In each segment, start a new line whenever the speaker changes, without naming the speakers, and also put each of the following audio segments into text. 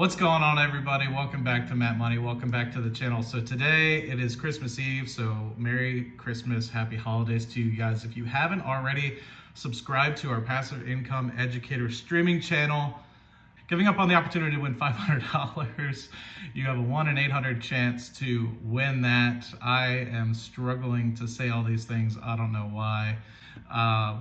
What's going on, everybody? Welcome back to Matt Money. Welcome back to the channel. So today it is Christmas Eve, so Merry Christmas, Happy Holidays to you guys. If you haven't already, subscribe to our Passive Income Educator streaming channel. Giving up on the opportunity to win $500. You have a 1 in 800 chance to win that. I am struggling to say all these things. I don't know why.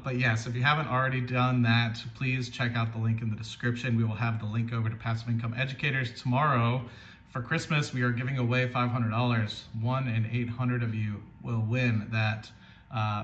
But yes, if you haven't already done that, please check out the link in the description. We will have the link over to Passive Income Educators tomorrow. For Christmas, we are giving away $500. 1 in 800 of you will win that.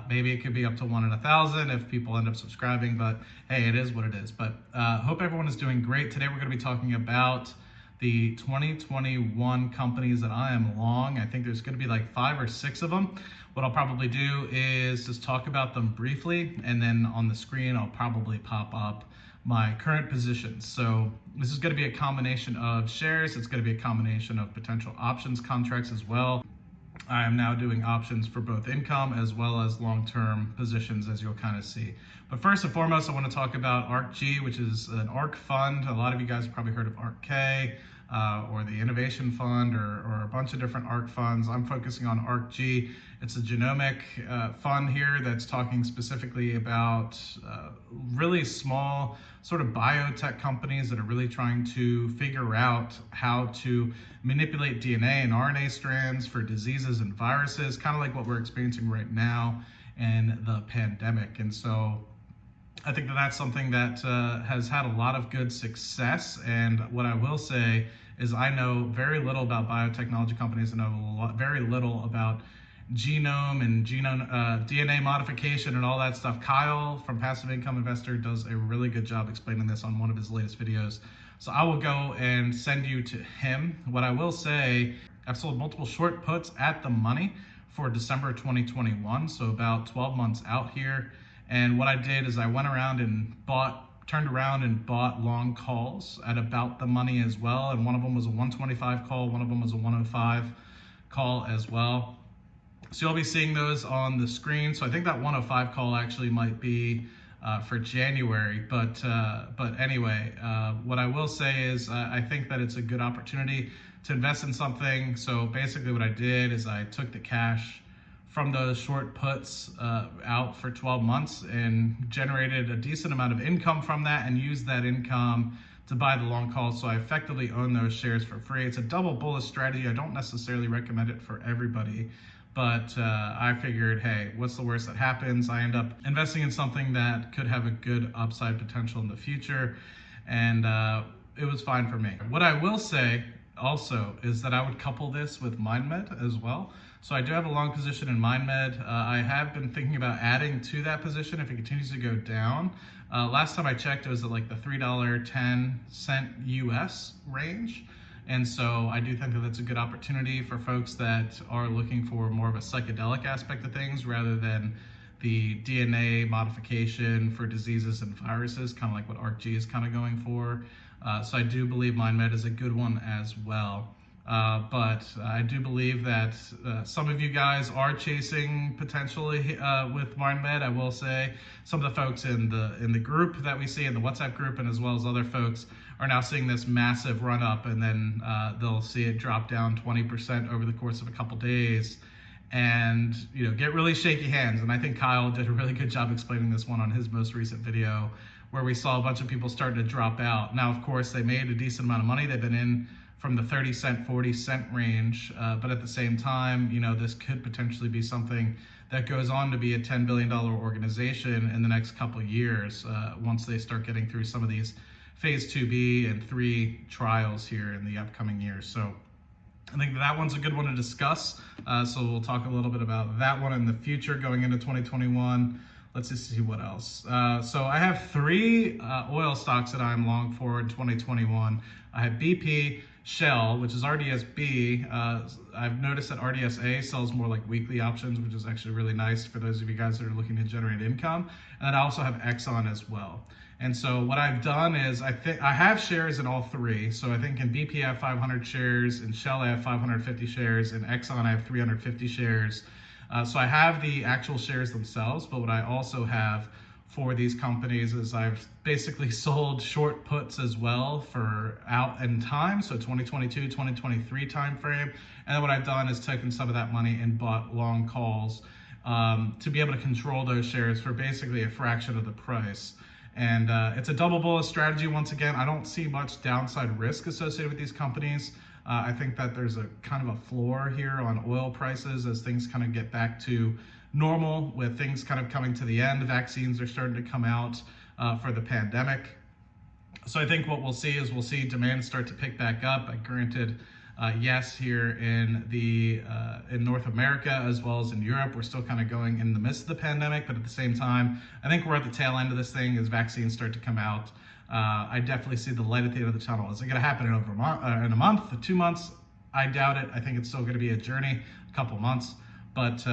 Maybe it could be up to 1 in 1,000 if people end up subscribing, but hey, it is what it is. But hope everyone is doing great. Today we're going to be talking about the 2021 companies that I am long. I think there's going to be like 5 or 6 of them. What I'll probably do is just talk about them briefly, and then on the screen I'll probably pop up my current positions. So this is going to be a combination of shares. It's going to be a combination of potential options contracts as well. I am now doing options for both income as well as long-term positions, as you'll kind of see. But first and foremost, I want to talk about ARCG, which is an ARC fund. A lot of you guys have probably heard of ARCK or the Innovation Fund or a bunch of different ARC funds. I'm focusing on ARCG. It's a genomic fund here that's talking specifically about really small sort of biotech companies that are really trying to figure out how to manipulate DNA and RNA strands for diseases and viruses, kind of like what we're experiencing right now in the pandemic. And so I think that that's something that has had a lot of good success. And what I will say is I know very little about biotechnology companies. I know very little about genome and DNA modification and all that stuff. Kyle from Passive Income Investor does a really good job explaining this on one of his latest videos. So I will go and send you to him. What I will say, I've sold multiple short puts at the money for December 2021, so about 12 months out here. And what I did is I went around and turned around and bought long calls at about the money as well. And one of them was a 125 call, one of them was a 105 call as well. So you'll be seeing those on the screen. So I think that 105 call actually might be for January, but anyway, what I will say is I think that it's a good opportunity to invest in something. So basically what I did is I took the cash from those short puts out for 12 months and generated a decent amount of income from that and used that income to buy the long call. So I effectively own those shares for free. It's a double bullish strategy. I don't necessarily recommend it for everybody, but I figured, hey, what's the worst that happens? I end up investing in something that could have a good upside potential in the future, and it was fine for me. What I will say also is that I would couple this with MindMed as well. So I do have a long position in MindMed. I have been thinking about adding to that position if it continues to go down. Last time I checked, it was at like the $3.10 US range. And so I do think that that's a good opportunity for folks that are looking for more of a psychedelic aspect of things rather than the DNA modification for diseases and viruses, kind of like what ARCG is kind of going for. So I do believe MindMed is a good one as well. But I do believe that some of you guys are chasing potentially with MindMed. I will say some of the folks in the group that we see in the WhatsApp group, and as well as other folks, are now seeing this massive run up, and then they'll see it drop down 20% over the course of a couple days, and get really shaky hands. And I think Kyle did a really good job explaining this one on his most recent video, where we saw a bunch of people starting to drop out. Now, of course, they made a decent amount of money. They've been in from the 30 cent, 40 cent range. But at the same time, this could potentially be something that goes on to be a $10 billion organization in the next couple of years once they start getting through some of these phase 2B and 3 trials here in the upcoming years. So I think that one's a good one to discuss. So we'll talk a little bit about that one in the future going into 2021. Let's just see what else. So I have 3 oil stocks that I'm long for in 2021. I have BP, Shell, which is RDSB. I've noticed that RDSA sells more like weekly options, which is actually really nice for those of you guys that are looking to generate income. And then I also have Exxon as well. And so what I've done is I have shares in all 3. So I think in BP I have 500 shares, in Shell I have 550 shares, in Exxon I have 350 shares. So I have the actual shares themselves, but what I also have for these companies is I've basically sold short puts as well for out in time, so 2022, 2023 time frame. And then what I've done is taken some of that money and bought long calls to be able to control those shares for basically a fraction of the price. And it's a double bullish strategy. Once again, I don't see much downside risk associated with these companies. I think that there's a kind of a floor here on oil prices as things kind of get back to normal, with things kind of coming to the end. Vaccines are starting to come out for the pandemic. So I think what we'll see is we'll see demand start to pick back up. Granted, yes, here in North America as well as in Europe, we're still kind of going in the midst of the pandemic, but at the same time, I think we're at the tail end of this thing as vaccines start to come out. I definitely see the light at the end of the tunnel. Is it going to happen in a month, 2 months? I doubt it. I think it's still going to be a journey, a couple months, but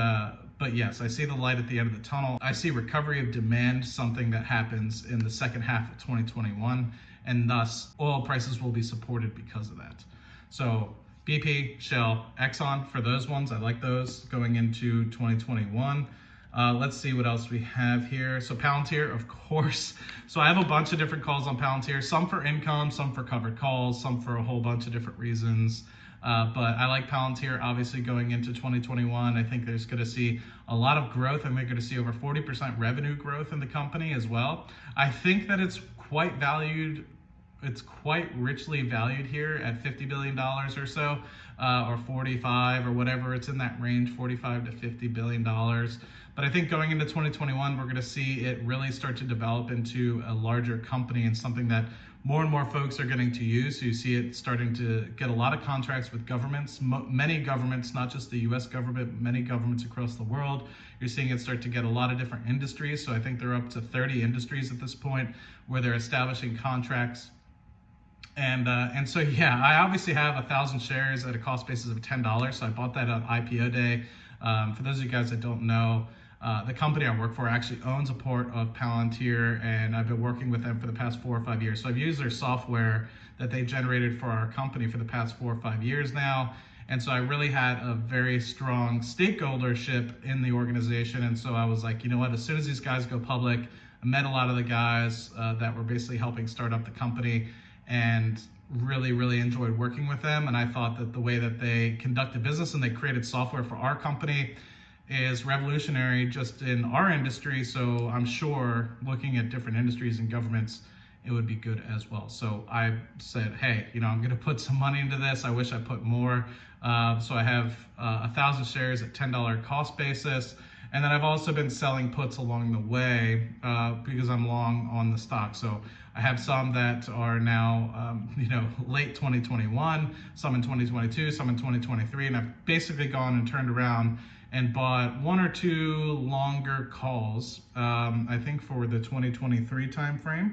yes, I see the light at the end of the tunnel. I see recovery of demand, something that happens in the second half of 2021, and thus oil prices will be supported because of that. So BP, Shell, Exxon, for those ones, I like those going into 2021. Let's see what else we have here. So Palantir, of course. So I have a bunch of different calls on Palantir, some for income, some for covered calls, some for a whole bunch of different reasons. But I like Palantir, obviously, going into 2021. I think there's going to see a lot of growth. I think we're going to see over 40% revenue growth in the company as well. I think that it's quite valued. It's quite richly valued here at $50 billion or so, or 45 or whatever. It's in that range, 45 to $50 billion. But I think going into 2021, we're going to see it really start to develop into a larger company and something that more and more folks are getting to use. So you see it starting to get a lot of contracts with governments, many governments, not just the US government, many governments across the world. You're seeing it start to get a lot of different industries. So I think they're up to 30 industries at this point where they're establishing contracts. And so, yeah, I obviously have 1,000 shares at a cost basis of $10. So I bought that on IPO day. For those of you guys that don't know, the company I work for actually owns a part of Palantir, and I've been working with them for the past 4 or 5 years. So I've used their software that they generated for our company for the past 4 or 5 years now. And so I really had a very strong stakeholdership in the organization. And so I was like, you know what, as soon as these guys go public, I met a lot of the guys that were basically helping start up the company, and really enjoyed working with them. And I thought that the way that they conducted business and they created software for our company is revolutionary just in our industry. So I'm sure looking at different industries and governments, it would be good as well. So I said, hey, I'm going to put some money into this. I wish I put more. So I have 1,000 shares at $10 cost basis. And then I've also been selling puts along the way because I'm long on the stock. So I have some that are now, late 2021, some in 2022, some in 2023. And I've basically gone and turned around and bought 1 or 2 longer calls, I think for the 2023 timeframe.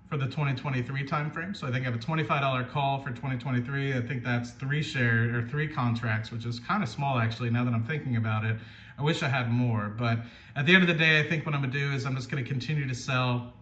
For the 2023 timeframe. So I think I have a $25 call for 2023. I think that's 3 contracts, which is kind of small actually, now that I'm thinking about it. I wish I had more, but at the end of the day, I think what I'm gonna do is I'm just gonna continue to sell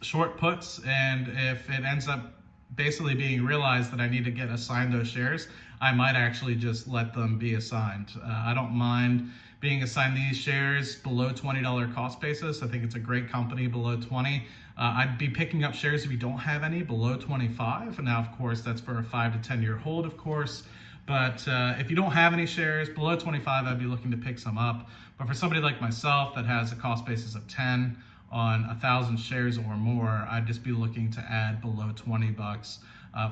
short puts, and if it ends up basically being realized that I need to get assigned those shares, I might actually just let them be assigned. I don't mind being assigned these shares below $20 cost basis. I think it's a great company below 20. I'd be picking up shares if you don't have any below 25. And now, of course, that's for a 5 to 10 year hold, of course. But if you don't have any shares below 25, I'd be looking to pick some up. But for somebody like myself that has a cost basis of 10 on 1,000 shares or more, I'd just be looking to add below 20 bucks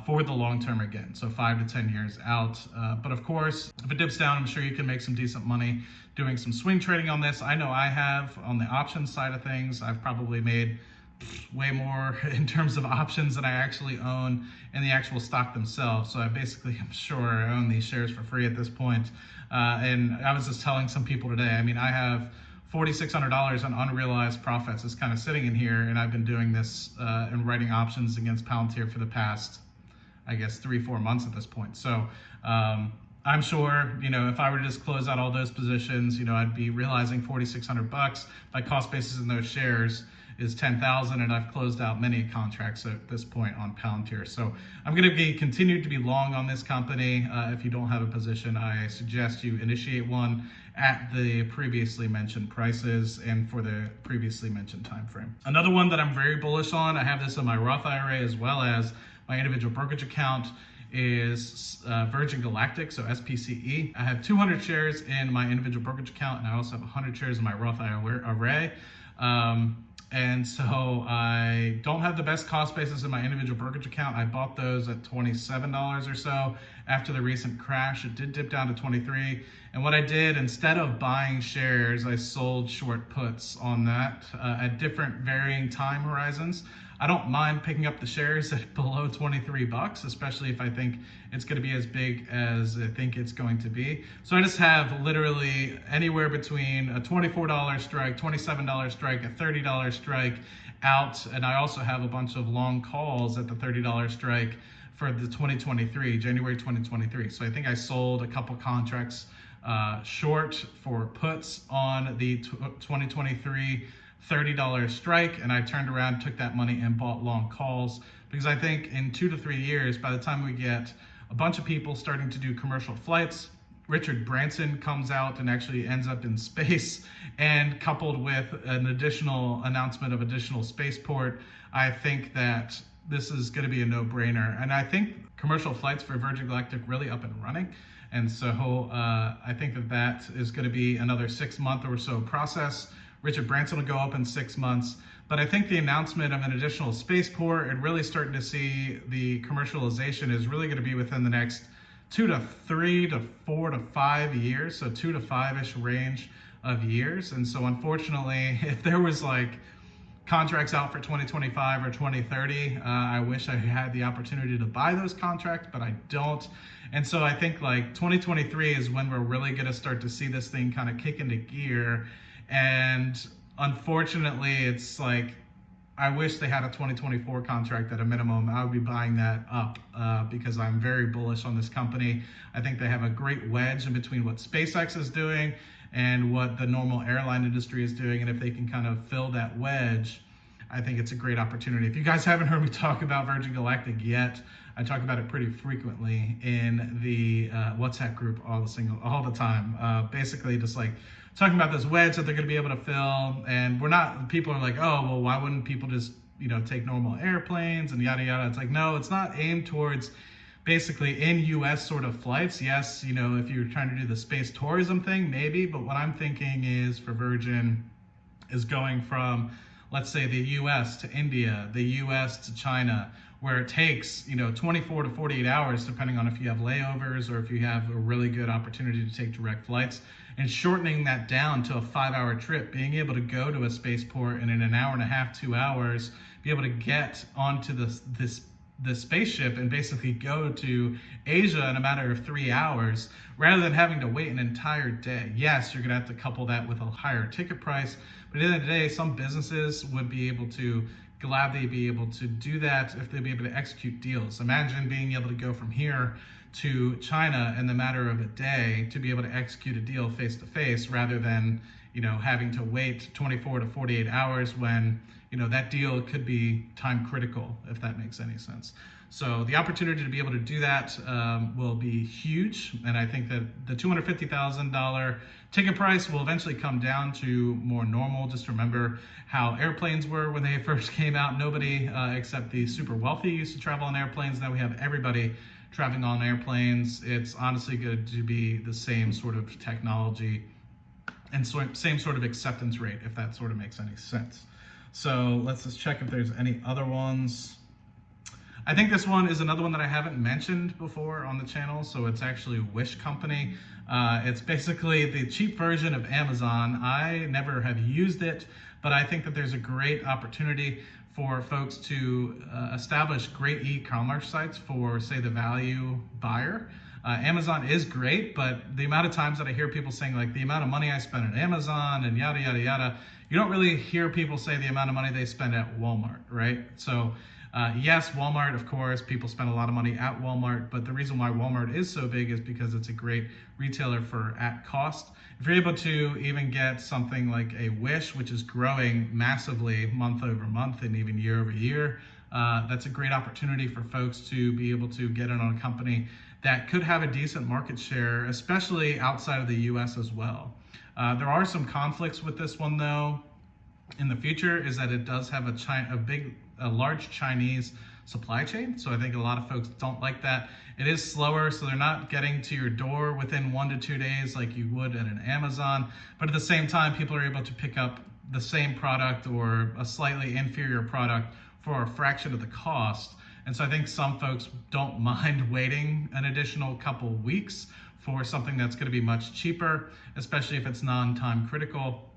for the long term again. So 5 to 10 years out. But of course, if it dips down, I'm sure you can make some decent money doing some swing trading on this. I know I have on the options side of things. I've probably made way more in terms of options than I actually own in the actual stock themselves. So I basically, I'm sure I own these shares for free at this point. And I was just telling some people today, I mean, I have $4,600 on unrealized profits is kind of sitting in here, and I've been doing this and writing options against Palantir for the past, I guess, 3-4 months at this point. So I'm sure, if I were to just close out all those positions, I'd be realizing 4,600 bucks. My cost basis in those shares is 10,000, and I've closed out many contracts at this point on Palantir. So I'm going to be continued to be long on this company. If you don't have a position, I suggest you initiate one at the previously mentioned prices and for the previously mentioned time frame. Another one that I'm very bullish on, I have this in my Roth IRA as well as my individual brokerage account, is Virgin Galactic, so SPCE. I have 200 shares in my individual brokerage account, and I also have 100 shares in my Roth IRA. And so I don't have the best cost basis in my individual brokerage account. I bought those at $27 or so. After the recent crash, it did dip down to 23. And what I did, instead of buying shares, I sold short puts on that at different varying time horizons. I don't mind picking up the shares at below 23 bucks, especially if I think it's going to be as big as I think it's going to be. So I just have literally anywhere between a $24 strike, $27 strike, a $30 strike out. And I also have a bunch of long calls at the $30 strike for the January 2023. So I think I sold a couple contracts short for puts on the 2023 $30 strike, and I turned around, took that money and bought long calls, because I think in 2 to 3 years, by the time we get a bunch of people starting to do commercial flights, Richard Branson comes out and actually ends up in space, and coupled with an additional announcement of additional spaceport, I think that this is going to be a no-brainer. And I think commercial flights for Virgin Galactic really up and running. And so I think that is going to be another 6-month or so process. Richard Branson will go up in 6 months, but I think the announcement of an additional spaceport and really starting to see the commercialization is really going to be within the next 2 to 3 to 4 to 5 years, so 2 to 5-ish range of years. And so unfortunately, if there was like contracts out for 2025 or 2030, I wish I had the opportunity to buy those contracts, but I don't. And so I think like 2023 is when we're really going to start to see this thing kind of kick into gear. And unfortunately, it's like, I wish they had a 2024 contract at a minimum. I would be buying that up because I'm very bullish on this company. I think they have a great wedge in between what SpaceX is doing and what the normal airline industry is doing. And if they can kind of fill that wedge, I think it's a great opportunity. If you guys haven't heard me talk about Virgin Galactic yet, I talk about it pretty frequently in the WhatsApp group all the time. Basically just like talking about this wedge that they're going to be able to fill. And people are like, oh, well, why wouldn't people just, take normal airplanes and yada, yada. It's like, no, it's not aimed towards basically in US sort of flights. Yes, if you're trying to do the space tourism thing, maybe, but what I'm thinking is for Virgin is going from, let's say, the US to India, the US to China, where it takes 24 to 48 hours, depending on if you have layovers or if you have a really good opportunity to take direct flights, and shortening that down to a 5-hour trip, being able to go to a spaceport and in an hour and a half, 2 hours, be able to get onto the spaceship and basically go to Asia in a matter of 3 hours, rather than having to wait an entire day. Yes, you're gonna have to couple that with a higher ticket price, but at the end of the day, some businesses would be able to gladly be able to do that if they'd be able to execute deals. Imagine being able to go from here to China in the matter of a day to be able to execute a deal face to face, rather than having to wait 24 to 48 hours when that deal could be time critical, if that makes any sense. So the opportunity to be able to do that will be huge, and I think that the $250,000 ticket price will eventually come down to more normal. Just remember how airplanes were when they first came out. Nobody except the super wealthy used to travel on airplanes. Now we have everybody traveling on airplanes. It's honestly good to be the same sort of technology and same sort of acceptance rate, if that sort of makes any sense. So let's just check if there's any other ones. I think this one is another one that I haven't mentioned before on the channel. So it's actually Wish Company. It's basically the cheap version of Amazon. I never have used it, but I think that there's a great opportunity for folks to establish great e-commerce sites for, say, the value buyer. Amazon is great, but the amount of times that I hear people saying like the amount of money I spend at Amazon and yada, yada, yada, you don't really hear people say the amount of money they spend at Walmart, right? So Yes, Walmart, of course, people spend a lot of money at Walmart, but the reason why Walmart is so big is because it's a great retailer for at cost. If you're able to even get something like a Wish, which is growing massively month over month and even year over year, that's a great opportunity for folks to be able to get in on a company that could have a decent market share, especially outside of the US as well. There are some conflicts with this one though in the future, is that it does have a large Chinese supply chain. So I think a lot of folks don't like that. It is slower, so they're not getting to your door within 1 to 2 days like you would at an Amazon. But at the same time, people are able to pick up the same product or a slightly inferior product for a fraction of the cost. And so I think some folks don't mind waiting an additional couple weeks for something that's going to be much cheaper, especially if it's non-time critical.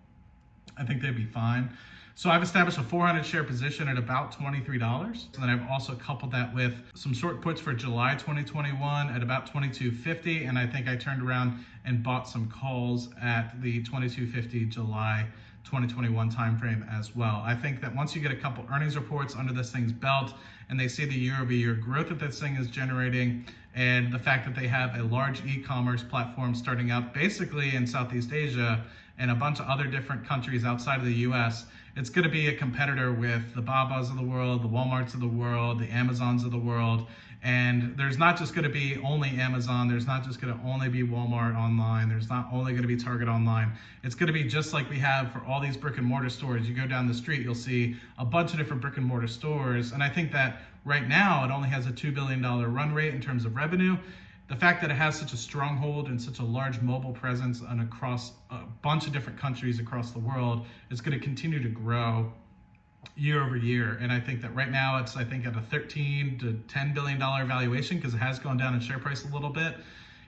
I think they'd be fine. So I've established a 400 share position at about $23. And then I've also coupled that with some short puts for July 2021 at about $22.50. And I think I turned around and bought some calls at the $22.50 July 2021 timeframe as well. I think that once you get a couple earnings reports under this thing's belt and they see the year-over-year growth that this thing is generating and the fact that they have a large e-commerce platform starting up basically in Southeast Asia and a bunch of other different countries outside of the US, it's going to be a competitor with the Babas of the world, the Walmarts of the world, the Amazons of the world. And there's not just going to be only Amazon, there's not just going to only be Walmart online, there's not only going to be Target online. It's going to be just like we have for all these brick and mortar stores. You go down the street, you'll see a bunch of different brick and mortar stores. And I think that right now it only has a $2 billion run rate in terms of revenue. The fact that it has such a stronghold and such a large mobile presence and across a bunch of different countries across the world is going to continue to grow year over year. And I think that right now it's, I think, at a $13 to $10 billion valuation because it has gone down in share price a little bit.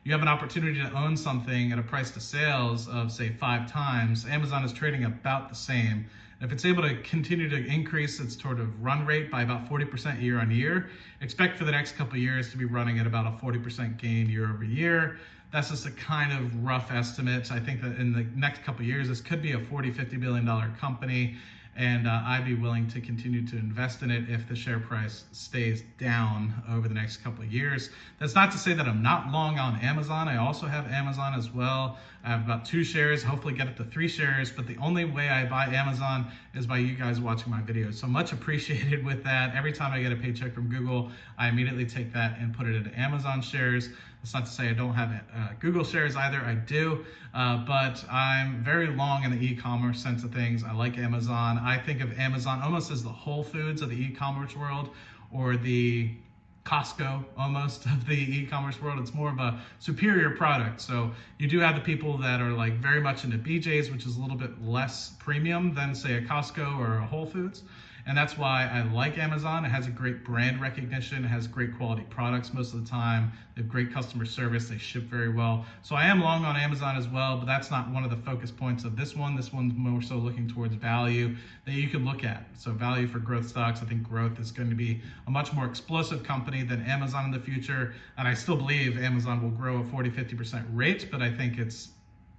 You have an opportunity to own something at a price to sales of say 5 times. Amazon is trading about the same. If it's able to continue to increase its sort of run rate by about 40% year on year, expect for the next couple of years to be running at about a 40% gain year over year. That's just a kind of rough estimate. I think that in the next couple of years, this could be a $40, $50 billion company. And I'd be willing to continue to invest in it if the share price stays down over the next couple of years. That's not to say that I'm not long on Amazon. I also have Amazon as well. I have about 2 shares, hopefully get up to 3 shares, but the only way I buy Amazon is by you guys watching my videos. So much appreciated with that. Every time I get a paycheck from Google, I immediately take that and put it into Amazon shares. That's not to say I don't have Google shares either, I do, but I'm very long in the e-commerce sense of things. I like Amazon. I think of Amazon almost as the Whole Foods of the e-commerce world, or the Costco almost of the e-commerce world. It's more of a superior product. So you do have the people that are like very much into BJ's, which is a little bit less premium than say a Costco or a Whole Foods. And that's why I like Amazon. It has a great brand recognition. It has great quality products most of the time. They have great customer service. They ship very well. So I am long on Amazon as well, but that's not one of the focus points of this one. This one's more so looking towards value that you can look at. So value for growth stocks. I think growth is going to be a much more explosive company than Amazon in the future. And I still believe Amazon will grow a 40-50% rate, but I think it's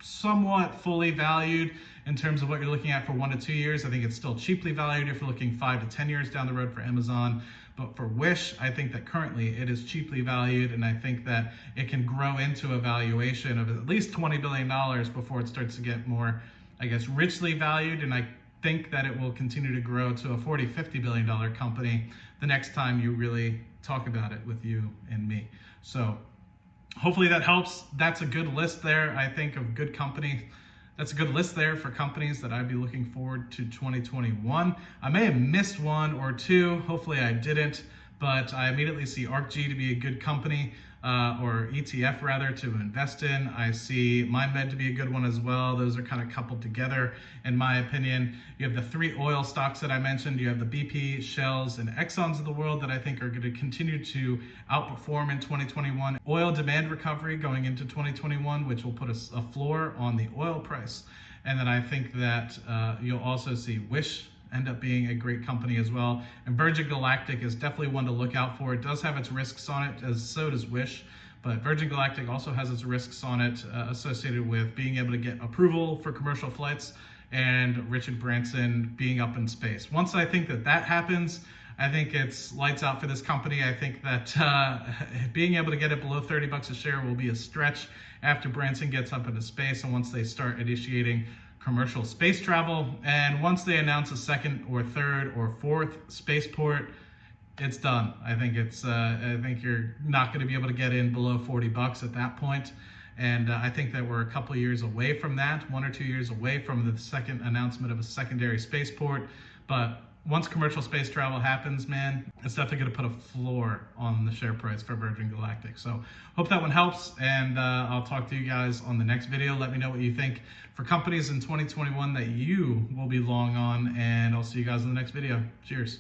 somewhat fully valued in terms of what you're looking at for 1 to 2 years. I think it's still cheaply valued if you're looking 5 to 10 years down the road for Amazon. But for Wish, I think that currently it is cheaply valued, and I think that it can grow into a valuation of at least $20 billion before it starts to get more, I guess, richly valued. And I think that it will continue to grow to a $40-50 billion company the next time you really talk about it with you and me. So hopefully that helps. That's a good list there, I think, of good companies. That's a good list there for companies that I'd be looking forward to 2021. I may have missed 1 or 2. Hopefully I didn't, but I immediately see ARCG to be a good company, or ETF rather, to invest in. I see MindMed to be a good one as well. Those are kind of coupled together, in my opinion. You have the 3 oil stocks that I mentioned. You have the BP, Shells, and Exxons of the world that I think are going to continue to outperform in 2021. Oil demand recovery going into 2021, which will put a floor on the oil price. And then I think that you'll also see Wish end up being a great company as well. And Virgin Galactic is definitely one to look out for. It does have its risks on it, as so does Wish, but Virgin Galactic also has its risks on it associated with being able to get approval for commercial flights and Richard Branson being up in space. Once I think that that happens, I think it's lights out for this company. I think that being able to get it below 30 bucks a share will be a stretch after Branson gets up into space and once they start initiating commercial space travel. And once they announce a second or third or fourth spaceport, it's done. I think you're not going to be able to get in below 40 bucks at that point. And I think that we're a couple of years away from that, 1 or 2 years away from the second announcement of a secondary spaceport. But once commercial space travel happens, man, it's definitely going to put a floor on the share price for Virgin Galactic. So hope that one helps, and I'll talk to you guys on the next video. Let me know what you think for companies in 2021 that you will be long on, and I'll see you guys in the next video. Cheers.